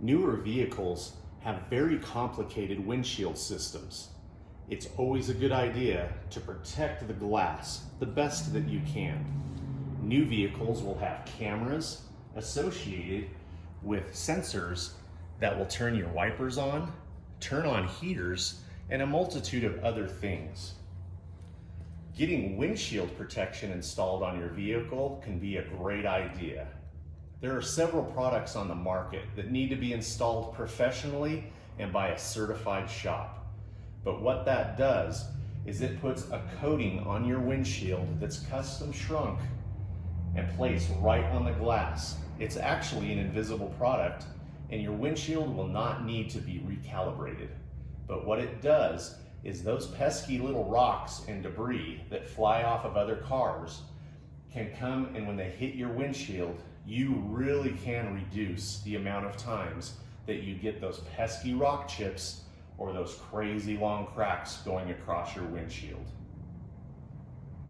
Newer vehicles have very complicated windshield systems. It's always a good idea to protect the glass the best that you can. New vehicles will have cameras associated with sensors that will turn your wipers on, turn on heaters, and a multitude of other things. Getting windshield protection installed on your vehicle can be a great idea. There are several products on the market that need to be installed professionally and by a certified shop. But what that does is it puts a coating on your windshield that's custom shrunk and placed right on the glass. It's actually an invisible product, and your windshield will not need to be recalibrated. But what it does is those pesky little rocks and debris that fly off of other cars can come, and when they hit your windshield, you really can reduce the amount of times that you get those pesky rock chips or those crazy long cracks going across your windshield.